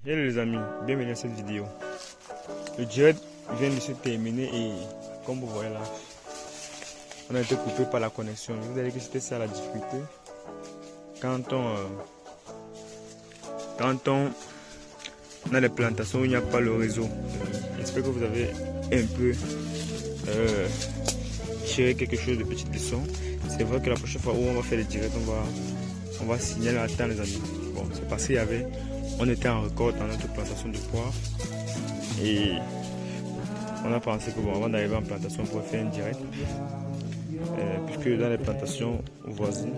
Hello les amis, bienvenue à cette vidéo. Le direct vient de se terminer et comme vous voyez là, on a été coupé par la connexion. Vous allez que c'était ça la difficulté. Quand on a des plantations où il n'y a pas le réseau. J'espère que vous avez un peu tiré quelque chose de petite leçon. C'est vrai que la prochaine fois où on va faire les directs, on va signaler à temps les amis. Bon, c'est parce qu'il y avait, on était en record dans notre plantation de poire et on a pensé que bon, avant d'arriver en plantation, on pourrait faire un direct, puisque dans les plantations voisines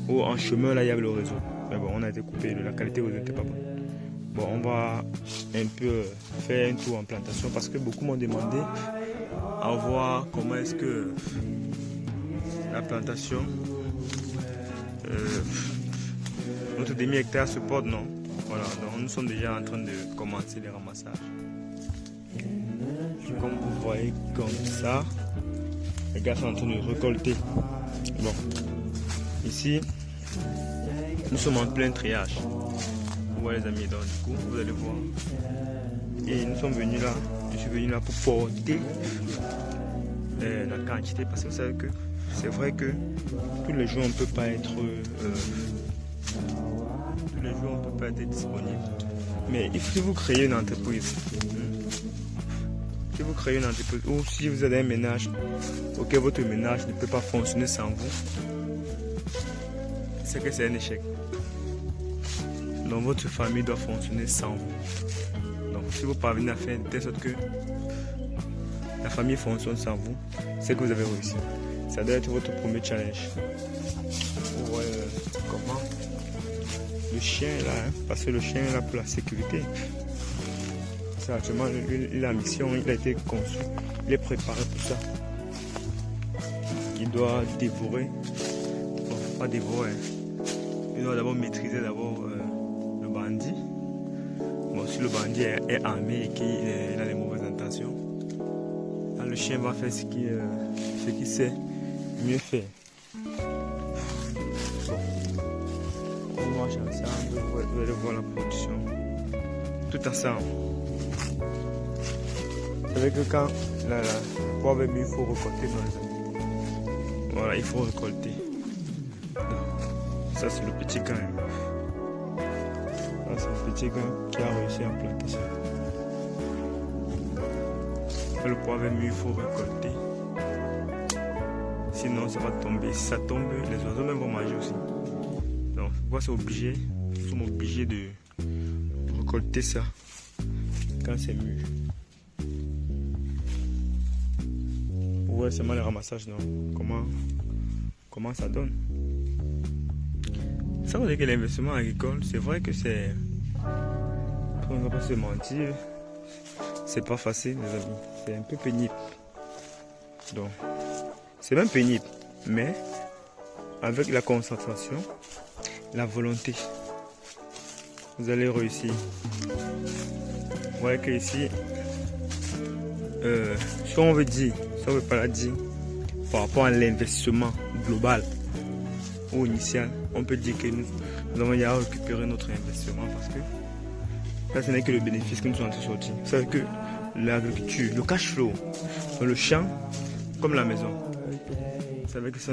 ou en chemin là il y avait le réseau. Mais bon, on a été coupé, la qualité du réseau n'était pas bonne. Bon, on va un peu faire un tour en plantation parce que beaucoup m'ont demandé à voir comment est-ce que la plantation, notre demi-hectare se porte, non? Voilà, donc nous sommes déjà en train de commencer les ramassages. Comme vous voyez comme ça, les gars sont en train de récolter. Bon, ici, nous sommes en plein triage. Vous voyez les amis, donc du coup, vous allez voir. Et nous sommes venus là, je suis venu là pour porter la quantité parce que vous savez que c'est vrai que tous les jours on ne peut pas être disponible. Mais si vous créez une entreprise, ou si vous avez un ménage auquel votre ménage ne peut pas fonctionner sans vous, c'est que c'est un échec. Donc votre famille doit fonctionner sans vous. Donc si vous parvenez à faire de telle sorte que la famille fonctionne sans vous, c'est que vous avez réussi. Ça doit être votre premier challenge. Pour comment le chien est là, hein, parce que le chien est là pour la sécurité. C'est actuellement la mission, il a été conçu, il est préparé pour ça. Il doit dévorer, bon, pas dévorer, il doit d'abord maîtriser le bandit. Bon, si le bandit est armé et qu'il a les mauvaises intentions, là, le chien va faire ce qu'il sait mieux faire. On marche ensemble, vous allez voir la production. Tout ensemble. Vous savez que quand la poire est mûre, il faut récolter dans les amis. Voilà, il faut récolter. Ça c'est le petit grain. Là c'est le petit grain qui a réussi à planter ça. Quand le poivre est mûr, il faut récolter. Sinon ça va tomber. Si ça tombe, les oiseaux même vont manger aussi. Donc pourquoi c'est obligé? Nous sommes obligés de récolter ça quand c'est mûr. Ouais, c'est mal le ramassage, non? Comment ça donne? Ça veut dire que l'investissement agricole, c'est vrai que c'est... On ne va pas se mentir. C'est pas facile, les amis. C'est un peu pénible. Donc, c'est même pénible. Mais, avec la concentration, la volonté, vous allez réussir. Vous voyez que ici, si on veut dire, si on veut pas la dire, par rapport à l'investissement global ou initial, on peut dire que nous avons déjà récupéré notre investissement parce que là, ce n'est que le bénéfice que nous sommes en train de sortir. Vous savez que l'agriculture, le cash flow, dans le champ, comme la maison, vous savez que ce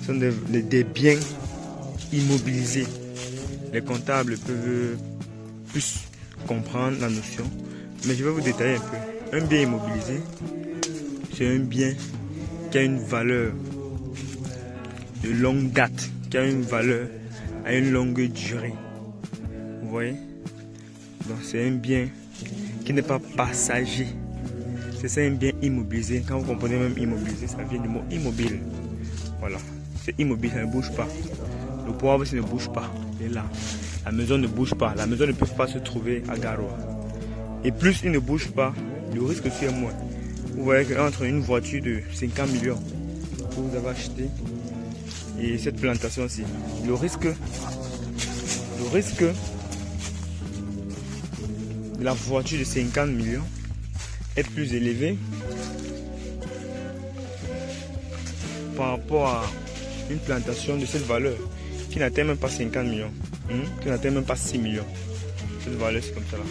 sont des biens immobilisés. Les comptables peuvent plus comprendre la notion, mais je vais vous détailler un peu. Un bien immobilisé, c'est un bien qui a une valeur de longue date, qui a une valeur à une longue durée. Vous voyez? Donc c'est un bien qui n'est pas passager. C'est un bien immobilisé. Quand vous comprenez même immobilisé, ça vient du mot immobile. Voilà. C'est immobile, ça ne bouge pas. Le poivre, ça ne bouge pas. Il est là. La maison ne bouge pas. La maison ne peut pas se trouver à Garoua. Et plus il ne bouge pas, le risque aussi est moins. Vous voyez qu'entre une voiture de 50 millions que vous avez acheté et cette plantation-ci, le risque de la voiture de 50 millions est plus élevé par rapport à une plantation de cette valeur qui n'atteint même pas 50 millions. qui n'atteint même pas 6 millions. Cette valeur, c'est comme ça là.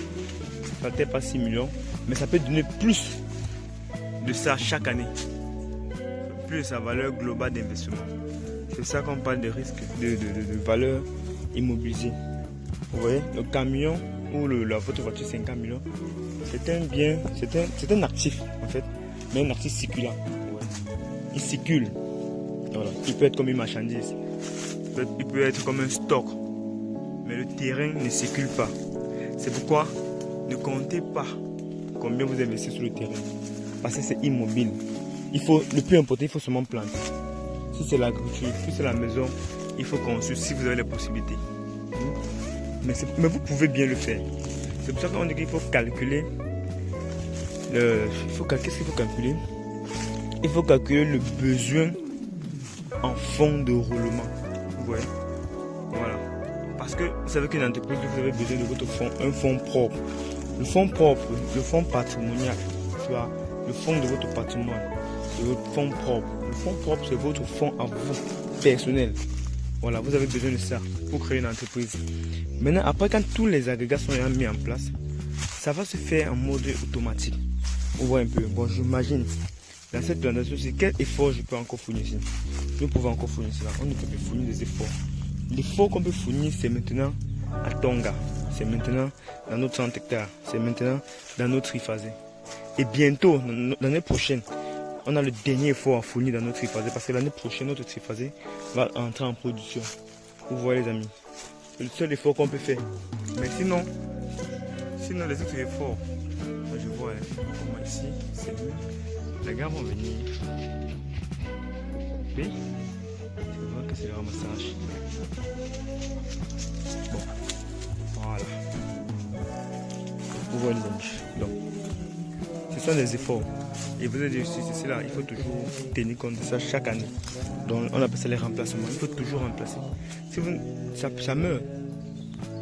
Ça n'atteint pas 6 millions, mais ça peut donner plus de ça chaque année. Plus de sa valeur globale d'investissement. C'est ça qu'on parle de risque, de valeur immobilisée. Vous voyez, le camion ou votre voiture 50 millions, c'est un bien, c'est un actif en fait, mais un actif circulant. Ouais. Il circule. Voilà. Il peut être comme une marchandise, il peut être comme un stock, mais le terrain ne circule pas. C'est pourquoi ne comptez pas combien vous investissez sur le terrain, parce que c'est immobile. Le plus important, il faut seulement planter. Si c'est l'agriculture, si c'est la maison, il faut construire si vous avez les possibilités. Mais vous pouvez bien le faire. C'est pour ça qu'on dit qu'il faut calculer. Qu'est-ce qu'il faut calculer? Il faut calculer le besoin en fonds de roulement. Vous voyez? Voilà. Parce que vous savez qu'une entreprise, vous avez besoin de votre fonds, un fonds propre. Le fonds propre, le fonds patrimonial, tu vois, le fonds de votre patrimoine, c'est votre fonds propre. Le fonds propre, c'est votre fonds à vous, personnel. Voilà, vous avez besoin de ça pour créer une entreprise. Maintenant, après, quand tous les agrégats sont mis en place, ça va se faire en mode automatique. On voit un peu. Bon, j'imagine, dans cette plantation, c'est quel effort je peux encore fournir ici. Nous pouvons encore fournir cela. On ne peut plus fournir des efforts. L'effort qu'on peut fournir, c'est maintenant à Tonga. C'est maintenant dans notre 100 hectares. C'est maintenant dans notre triphasé. Et bientôt, l'année prochaine, on a le dernier effort à fournir dans notre triphasé. Parce que l'année prochaine, notre triphasé va entrer en production. Vous voyez les amis. C'est le seul effort qu'on peut faire. Mais sinon les autres efforts, je vois comment ici, c'est mieux. Les gars vont venir. Oui, je vois que c'est le ramassage. Bon, voilà. Vous voyez les amis. Donc, ce sont des efforts. Et vous avez dit aussi, c'est là, il faut toujours tenir compte de ça chaque année. Donc, on appelle ça les remplacements. Il faut toujours remplacer. Si vous, ça meurt.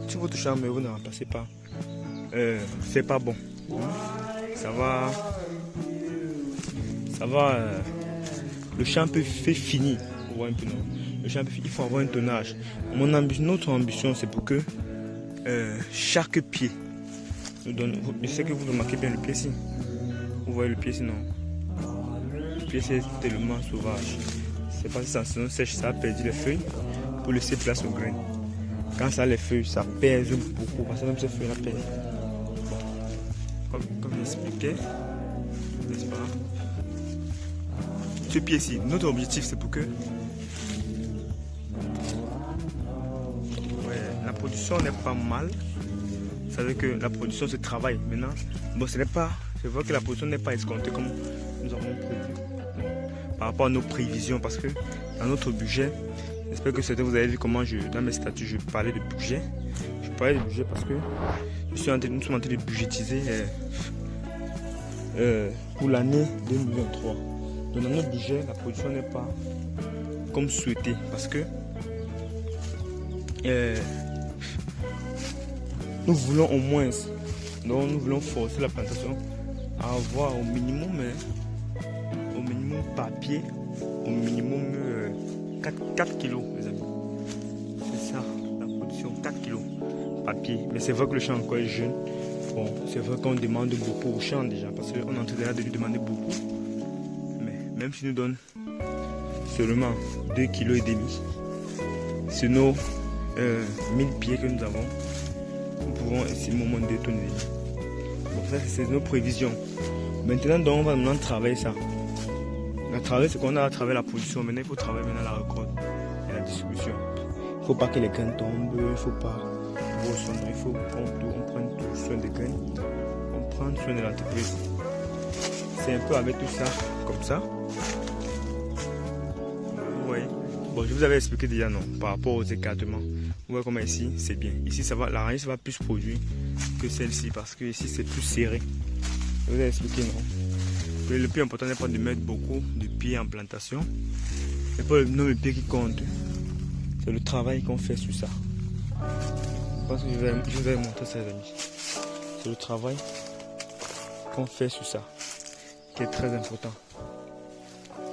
Si votre champ meurt, vous ne remplacez pas. C'est pas bon. Ça va. Le champ peut faire finir. Vous voyez un peu, non? Le champ peut finir. Il faut avoir un tonnage. Notre ambition, c'est pour que chaque pied nous donne. Je sais que vous remarquez bien le pied ici. Vous voyez le pied sinon. Le pied c'est tellement sauvage. C'est parce que sa saison sèche, ça a perdu les feuilles pour laisser place aux graines. Quand ça a les feuilles, ça pèse beaucoup. Parce que même ces feuilles la pèsent. Bon. Comme j'expliquais, n'est-ce pas? Ce pied-ci, notre objectif c'est pour que la production n'est pas mal. Vous savez que la production se travaille maintenant. Bon, c'est vrai que la production n'est pas escomptée comme nous avons prévu. Par rapport à nos prévisions, parce que dans notre budget, j'espère que certains vous avez vu comment dans mes statuts, je parlais de budget. Je parlais de budget parce que nous sommes en train de budgétiser pour l'année 2023. Donc dans notre budget, la production n'est pas comme souhaité parce que nous voulons au moins, donc nous voulons forcer la plantation à avoir au minimum papier, au minimum 4 kilos, les amis. C'est ça, la production, 4 kilos papier. Mais c'est vrai que le champ encore est jeune. Bon, c'est vrai qu'on demande beaucoup au champ déjà, parce qu'on est en train de lui demander beaucoup. Mais même s'il nous donne seulement 2,5 kg, sur nos 1000 pieds que nous avons, nous pouvons estimer au moins 2 tonnes. Donc ça, c'est nos prévisions. Maintenant, donc, on va maintenant travailler ça. Le travail, c'est qu'on a travaillé la production. Maintenant, il faut travailler la récolte et la distribution. Il ne faut pas que les graines tombent. Il ne faut pas grossir. Il faut qu'on prenne tout soin des graines. On prend soin de l'entreprise. C'est un peu avec tout ça, comme ça. Vous voyez. Bon, je vous avais expliqué déjà, non, par rapport aux écartements. Vous voyez comment ici, c'est bien. Ici, la rangée va plus produire que celle-ci parce que ici, c'est plus serré. Je vous ai expliqué, non. Le plus important n'est pas de mettre beaucoup de pieds en plantation. C'est pas le nombre de pieds qui compte. C'est le travail qu'on fait sur ça. Je pense que je vous ai montré ça, les amis. C'est le travail qu'on fait sur ça qui est très important.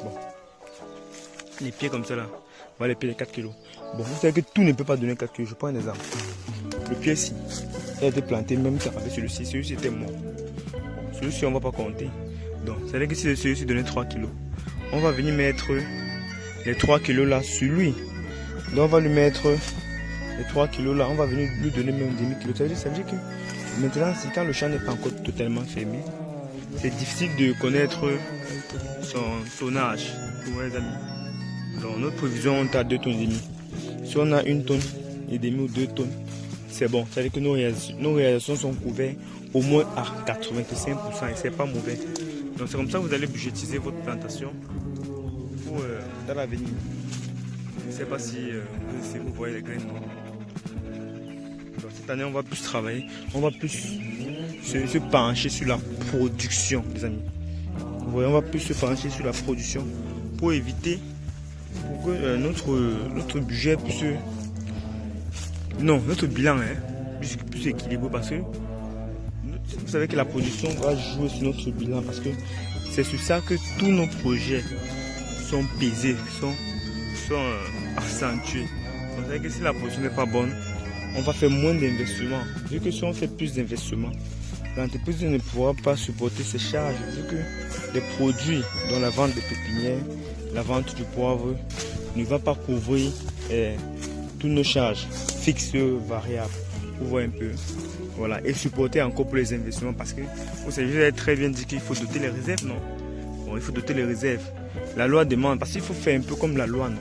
Bon. Les pieds comme ça là. On va les payer 4 kilos. Bon, vous savez que tout ne peut pas donner 4 kilos. Je prends un exemple. Le pied-ci, il a été planté même temps avec celui-ci. Celui-ci était mort. Bon, celui-ci, on ne va pas compter. Donc, ça veut dire que si celui-ci donnait 3 kilos, on va venir mettre les 3 kilos là sur lui. Donc, on va lui mettre les 3 kilos là. On va venir lui donner même demi-kilo. Ça veut dire que maintenant, si quand le champ n'est pas encore totalement fermé, c'est difficile de connaître son tonnage. Pour les amis. Donc, notre prévision, on est à 2 tonnes et demi. Si on a 1 tonne et demi ou 2 tonnes, c'est bon. Ça veut dire que nos réalisations sont couvertes au moins à 85% et c'est pas mauvais. Donc, c'est comme ça que vous allez budgétiser votre plantation pour dans l'avenir. Je ne sais pas si vous voyez les graines. Donc, cette année, on va plus travailler. On va plus se pencher sur la production, les amis. Vous voyez, on va plus se pencher sur la production pour éviter que notre budget puisse... Non, notre bilan puisse plus équilibré parce que vous savez que la production va jouer sur notre bilan parce que c'est sur ça que tous nos projets sont pesés, sont accentués. Donc, vous savez que si la production n'est pas bonne, on va faire moins d'investissements. Vu que si on fait plus d'investissements, l'entreprise ne pourra pas supporter ces charges. Vu que les produits, dont la vente des pépinières, la vente du poivre, ne va pas couvrir toutes nos charges fixes, variables. Vous voyez un peu. Voilà. Et supporter encore pour les investissements parce que vous savez, je vous ai très bien dit qu'il faut doter les réserves, non? Bon, il faut doter les réserves. La loi demande, parce qu'il faut faire un peu comme la loi, non?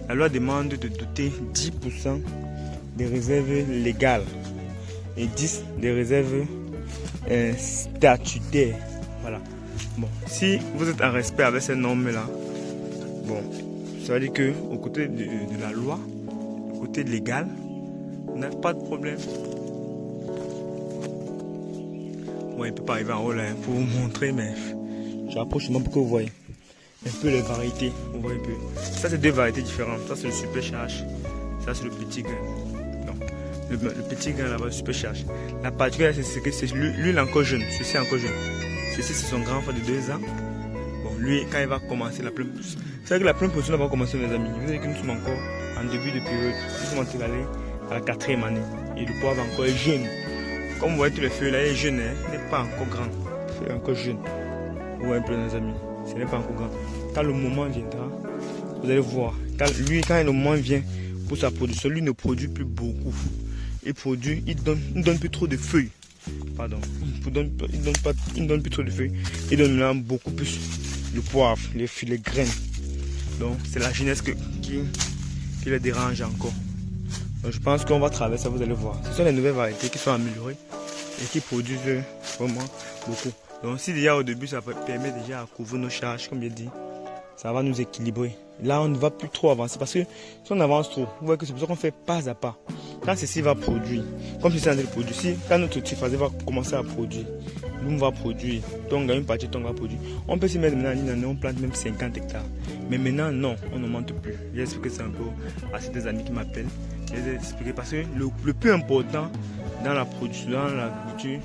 La loi demande de doter 10% des réserves légales et 10% des réserves statutaires. Voilà. Bon, si vous êtes en respect avec ces normes-là, bon, ça veut dire que au côté de la loi, au côté légal, on n'a pas de problème. Bon, il ne peut pas arriver en haut là pour vous montrer, mais j'approche moi pour que vous voyez un peu les variétés. Vous voyez un peu. Ça, c'est deux variétés différentes. Ça, c'est le super charge. Ça, c'est le petit grain. Donc, le petit grain là-bas, le super charge. La particularité, c'est que lui, il est encore jeune. Ceci est encore jeune. Ceci, c'est son grand frère de 2 ans. Bon, lui, quand il va commencer la pleine pousse, c'est vrai que la pleine pousse va commencer, mes amis. Vous savez que nous sommes encore en début de période. Nous sommes en train d'aller à la 4e année. Et le poivre encore est jeune. Comme vous voyez tous les feuilles là, il est jeune, il n'est pas encore grand. Il est encore jeune. Vous voyez un peu, mes amis. Ce n'est pas encore grand. Quand le moment viendra, vous allez voir. Quand le moment vient pour sa production, lui ne produit plus beaucoup. Il donne plus trop de feuilles. Pardon. Il donne plus trop de feuilles. Il donne là beaucoup plus le poivre, les graines. Donc c'est la jeunesse qui les dérange encore. Donc, je pense qu'on va traverser ça, vous allez voir. Ce sont les nouvelles variétés qui sont améliorées et qui produisent vraiment beaucoup. Donc si déjà au début ça permet déjà à couvrir nos charges, comme j'ai dit, ça va nous équilibrer. Là on ne va plus trop avancer parce que si on avance trop, vous voyez que c'est pour ça qu'on fait pas à pas. Quand ceci va produire, comme ceci est en train de produire, quand notre typhasé va commencer à produire, nous on va produire, donc une partie on va produire. On peut se mettre maintenant une année, on plante même 50 hectares. Mais maintenant non, on ne monte plus. J'ai expliqué ça un peu à ces amis qui m'appellent. Je les ai expliqué parce que le plus important dans la production, dans l'agriculture,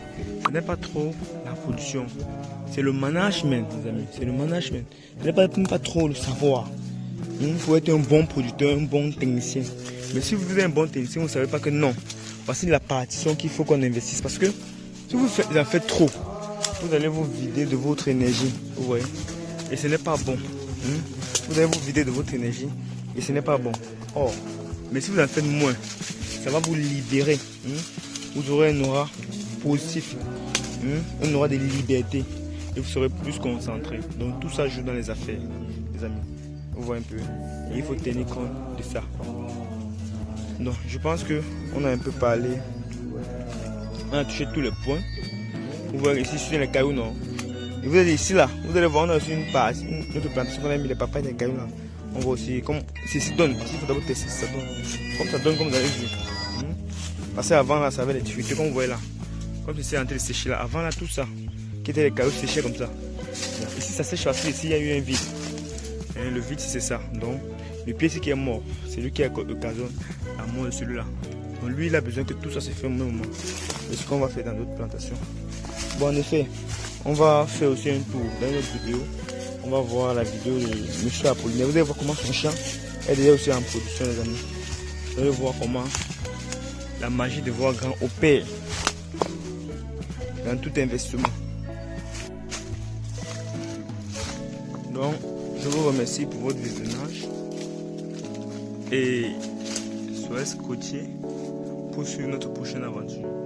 ce n'est pas trop la production. C'est le management, les amis. C'est le management. Ce n'est pas trop le savoir. Il faut être un bon producteur, un bon technicien. Mais si vous êtes un bon technicien, vous ne savez pas que non. Voici la partition qu'il faut qu'on investisse. Parce que si vous en faites trop, vous allez vous vider de votre énergie. Vous voyez. Et ce n'est pas bon. Vous allez vous vider de votre énergie. Et ce n'est pas bon. Or, mais si vous en faites moins, ça va vous libérer. Vous aurez un aura positif. Un aura de liberté. Et vous serez plus concentré. Donc tout ça joue dans les affaires, les amis. Vous voyez un peu. Et il faut tenir compte de ça. Donc je pense qu'on a un peu parlé. On a touché tous les points. Vous voyez ici sur les cailloux, non. Et vous êtes ici là. Vous allez voir, on a aussi une part, une autre plantation qu'on a mis les papayes des cailloux là. On voit aussi comme ceci donne. Parce qu'il faut d'abord tester si ça donne. Comme ça donne, comme vous avez vu. Parce qu'avant là, ça avait les difficultés comme vous voyez là. Comme ceci est en train de sécher là. Avant là, tout ça, qui était les cailloux séchés comme ça. Bon, ici ça sèche parce qu'ici il y a eu un vide. Et le vide c'est ça. Donc le pied c'est qui est mort. C'est lui qui a occasionné la mort de celui-là. Donc lui il a besoin que tout ça se fait au même moment. C'est ce qu'on va faire dans d'autres plantations. Bon en effet, on va faire aussi un tour dans une autre vidéo. On va voir la vidéo de M. Apollinaire. Vous allez voir comment son champ est déjà aussi en production, les amis. Vous allez voir comment la magie de voir grand opère dans tout investissement. Donc, je vous remercie pour votre visionnage et soyez scotchés pour suivre notre prochaine aventure.